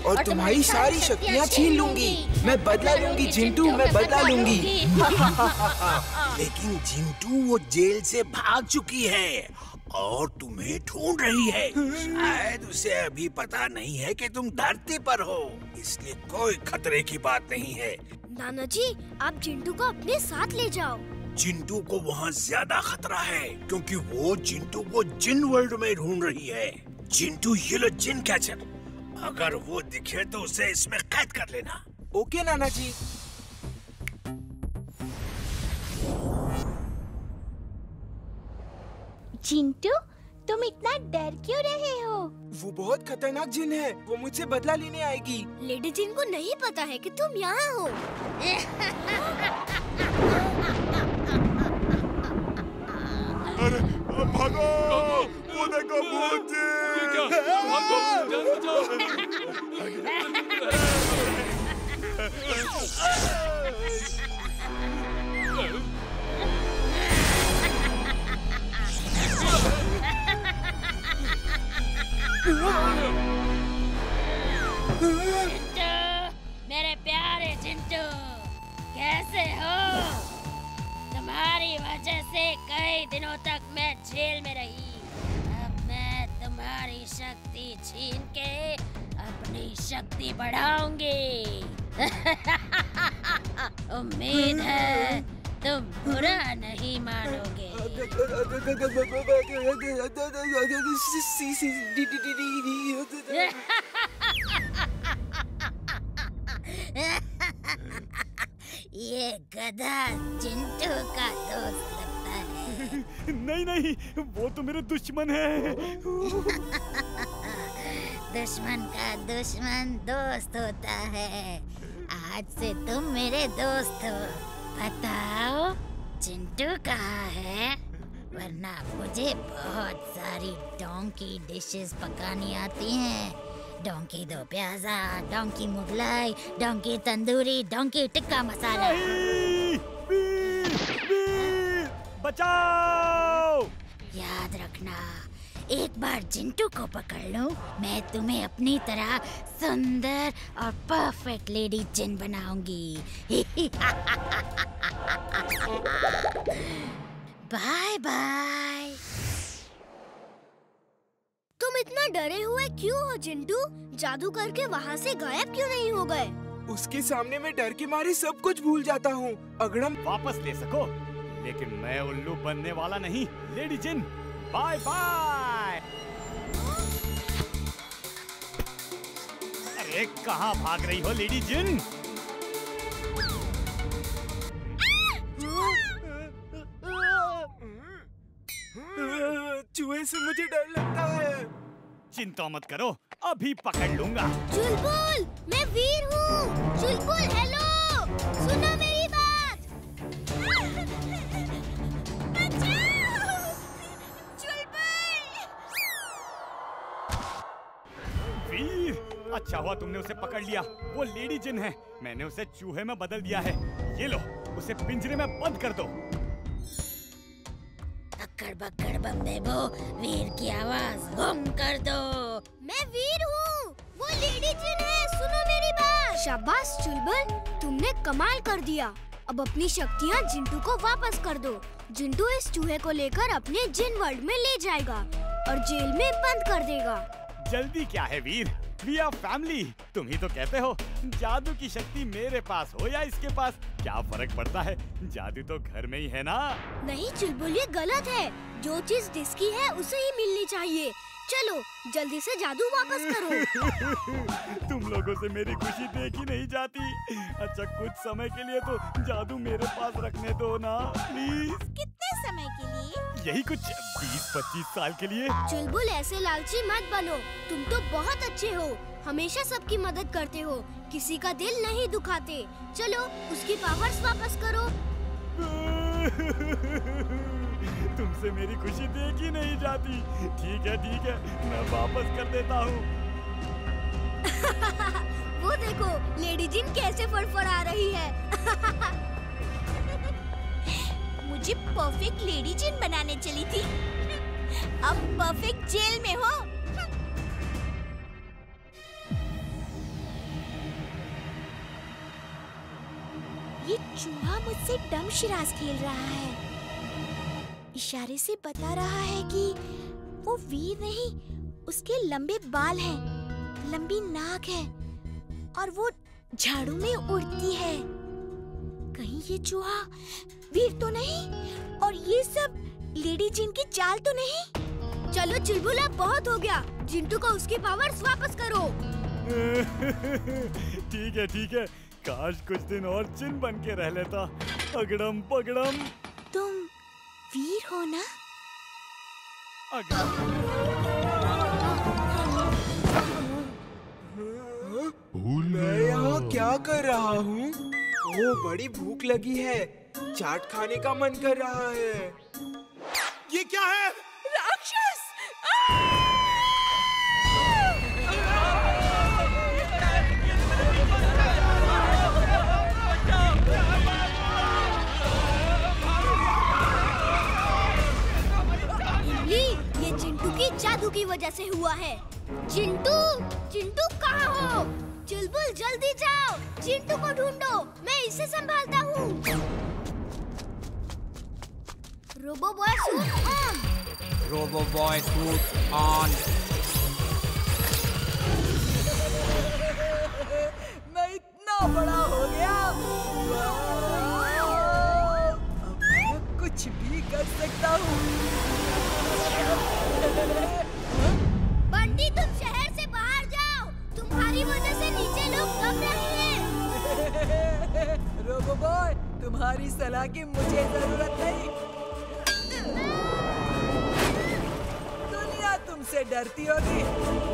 और तुम्हारी सारी शक्तियाँ छीन लूंगी। मैं बदला लूंगी चिंटू, मैं बदला लूंगी। लेकिन चिंटू वो जेल से भाग चुकी है और तुम्हें ढूंढ रही है। शायद उसे अभी पता नहीं है कि तुम धरती पर हो, इसलिए कोई खतरे की बात नहीं है। नाना जी, आप चिंटू को अपने साथ ले जाओ। चिंटू को वहाँ ज्यादा खतरा है क्योंकि वो चिंटू को जिन वर्ल्ड में ढूंढ रही है। चिंटू ये लो जिन कैचर, अगर वो दिखे तो उसे इसमें कैद कर लेना। ओके नाना जी। चिंटू, तुम इतना डर क्यों रहे हो? वो बहुत खतरनाक जिन है, वो मुझसे बदला लेने आएगी। लेडी जिन को नहीं पता है कि तुम यहाँ हो। अरे भागो, वो देखो भूत जी। भागो, जल्दी जाओ। चिंटू, मेरे प्यारे चिंटू, कैसे हो? तुम्हारी वजह से कई दिनों तक मैं जेल में रही। अब मैं तुम्हारी शक्ति छीन के अपनी शक्ति बढ़ाऊंगी। उम्मीद है तुम बुरा नहीं मानोगे। ये गधा चिंटू का दोस्त लगता है। नहीं नहीं, वो तो मेरे दुश्मन है। दुश्मन का दुश्मन दोस्त होता है। आज से तुम मेरे दोस्त हो। बताओ चिंटू कहाँ है? वरना मुझे बहुत सारी डोंकी डिशेस पकानी आती हैं। Donkey do pyaza, donkey Mughlai, donkey tandoori, donkey tikka masala. Veer, Veer, बचाओ! याद रखना, एक बार चिंटू को पकड़ लूं, मैं तुम्हें अपनी तरह सुंदर और परफेक्ट लेडी जिन बनाऊंगी। Bye bye. तुम इतना डरे हुए क्यों हो चिंटू? जादू करके वहाँ से गायब क्यों नहीं हो गए? उसके सामने मैं डर के मारे सब कुछ भूल जाता हूँ। अगर हम वापस ले सको, लेकिन मैं उल्लू बनने वाला नहीं। लेडी जिन, बाय बाय। अरे कहाँ भाग रही हो लेडी जिन? चूहे से मुझे डर लगता है। चिंता मत करो, अभी पकड़ लूंगा। चुलबुल, मैं वीर हूँ। चुलबुल हेलो, सुनो मेरी बात। बचाओ! चुलबुल! वीर, अच्छा हुआ तुमने उसे पकड़ लिया। वो लेडी जिन है, मैंने उसे चूहे में बदल दिया है। ये लो, उसे पिंजरे में बंद कर दो। अक्कड़ बक्कड़ बम्बे बो, वीर की आवाज गुम कर दो। मैं वीर हूँ, वो लेडी जिन है, सुनो मेरी बात। शाबाश चुलबुल, तुमने कमाल कर दिया। अब अपनी शक्तियाँ जिंटू को वापस कर दो। जिंटू इस चूहे को लेकर अपने जिन वर्ल्ड में ले जाएगा और जेल में बंद कर देगा। जल्दी क्या है वीर, वी आर फैमिली। तुम ही तो कहते हो जादू की शक्ति मेरे पास हो या इसके पास, क्या फर्क पड़ता है? जादू तो घर में ही है ना। नहीं चुलबुल, ये गलत है। जो चीज जिसकी है उसे ही मिलनी चाहिए। चलो जल्दी से जादू वापस करो। तुम लोगों से मेरी खुशी देखी नहीं जाती। अच्छा कुछ समय के लिए तो जादू मेरे पास रखने दो ना प्लीज। कितने समय के लिए? यही कुछ 20-25 साल के लिए। चुलबुल ऐसे लालची मत बनो, तुम तो बहुत अच्छे हो, हमेशा सबकी मदद करते हो, किसी का दिल नहीं दुखाते। चलो उसकी पावर्स वापस करो। तुमसे मेरी खुशी देखी नहीं जाती। ठीक है, मैं वापस कर देता हूँ। वो देखो लेडी जिन कैसे फड़फड़ा रही है। मुझे परफेक्ट लेडी जिन बनाने चली थी, अब परफेक्ट जेल में हो। ये चूहा मुझसे डमशराज खेल रहा है। इशारे से बता रहा है कि वो वीर नहीं, उसके लंबे बाल हैं, लंबी नाक है और वो झाड़ू में उड़ती है। कहीं ये चूहा वीर तो नहीं और ये सब लेडी जिन की चाल तो नहीं? चलो चुलबुल, अब बहुत हो गया। जिंटू को उसकी पावर्स वापस करो। ठीक है। काश कुछ दिन और जिन बन के रह लेता। अगड़म पगड़म। तुम वीर हो ना? मैं यहाँ क्या कर रहा हूँ? ओह, बड़ी भूख लगी है। चाट खाने का मन कर रहा है। ये क्या है? राक्षस! ये जिंटू की जादू की वजह से हुआ है। चिंटू कहाँ हो? चुलबुल जल्दी जाओ, चिंटू को ढूंढो, मैं इसे संभालता हूँ। Robo boy suit on. Robo boy suit on. मैं इतना बड़ा हो गया, अब मैं कुछ भी कर सकता हूँ। बंटी, तुम शहर से बाहर जाओ, तुम्हारी वजह से नीचे लोग कम रहे हैं। रोबो बॉय, तुम्हारी सलाह की मुझे जरूरत नहीं। दुनिया तुमसे डरती होगी,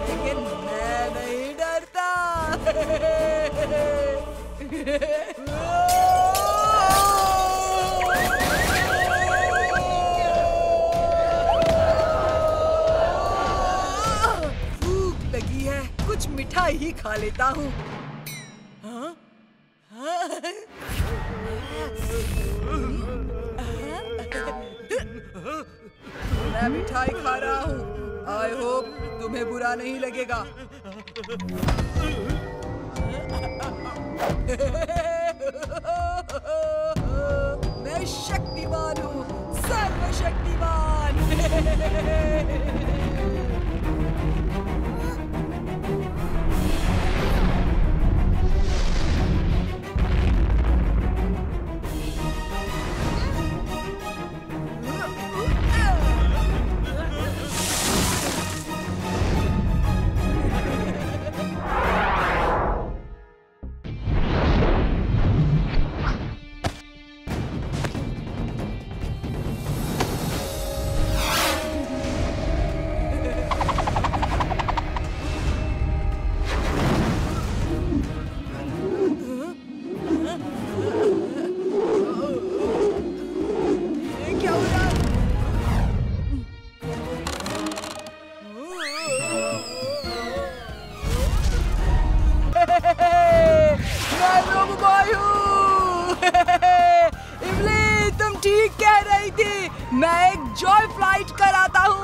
लेकिन मैं नहीं डरता। भूख लगी है, कुछ मिठाई ही खा लेता हूँ। मैं मिठाई खा रहा हूँ। आई होप तुम्हें बुरा नहीं लगेगा। मैं शक्तिमान हूँ, सर्वशक्तिमान। ठीक कह रही थी, मैं एक जॉय फ्लाइट कराता हूँ।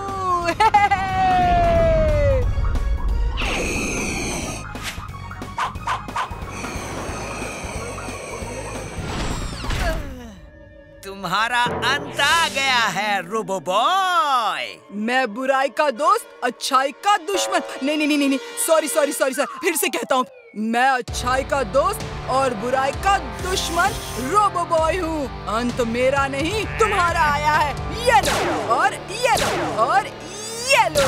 तुम्हारा अंत आ गया है रोबो बॉय। मैं बुराई का दोस्त, अच्छाई का दुश्मन। नहीं, सॉरी सर, फिर से कहता हूँ। मैं अच्छाई का दोस्त और बुराई का दुश्मन रोबो बॉय हूँ। अंत मेरा नहीं तुम्हारा आया है। ये लो और ये लो और ये लो।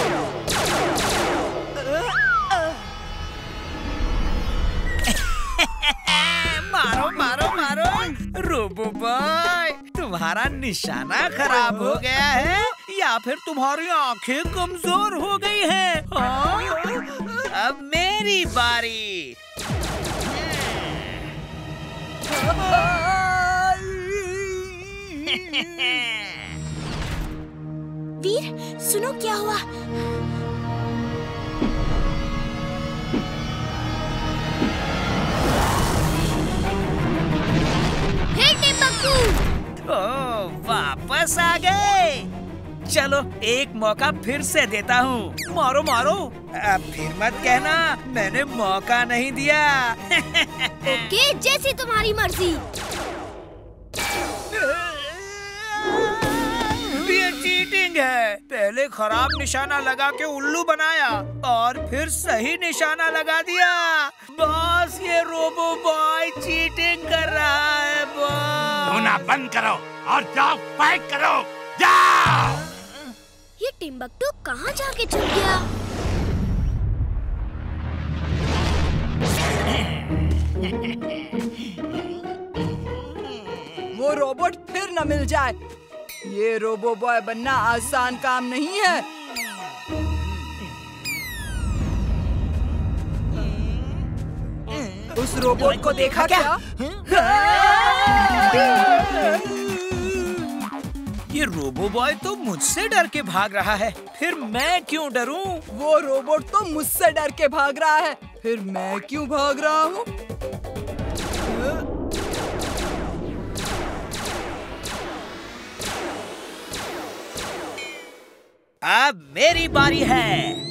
मारो मारो मारो रोबो बॉय, तुम्हारा निशाना खराब हो गया है या फिर तुम्हारी आंखें कमजोर हो गई हैं? अब मेरी बारी। वीर, सुनो क्या हुआ। हे टिम्बकटू! ओ, वापस आ गए। चलो एक मौका फिर से देता हूँ। मारो मारो, अब फिर मत कहना मैंने मौका नहीं दिया। ओके, जैसी तुम्हारी मर्जी। ये चीटिंग है। पहले खराब निशाना लगा के उल्लू बनाया और फिर सही निशाना लगा दिया। बॉस, ये रोबो बॉय चीटिंग कर रहा है बॉस। रोना बंद करो और जाओ फाइट करो, जाओ। ये टिम्बकटू कहाँ जाके छुप गया? वो रोबोट फिर न मिल जाए। ये रोबो बॉय बनना आसान काम नहीं है। उस रोबोट को देखा क्या? ये रोबो बॉय तो मुझसे डर के भाग रहा है, फिर मैं क्यों डरूं? वो रोबोट तो मुझसे डर के भाग रहा है, फिर मैं क्यों भाग रहा हूँ? अब मेरी बारी है।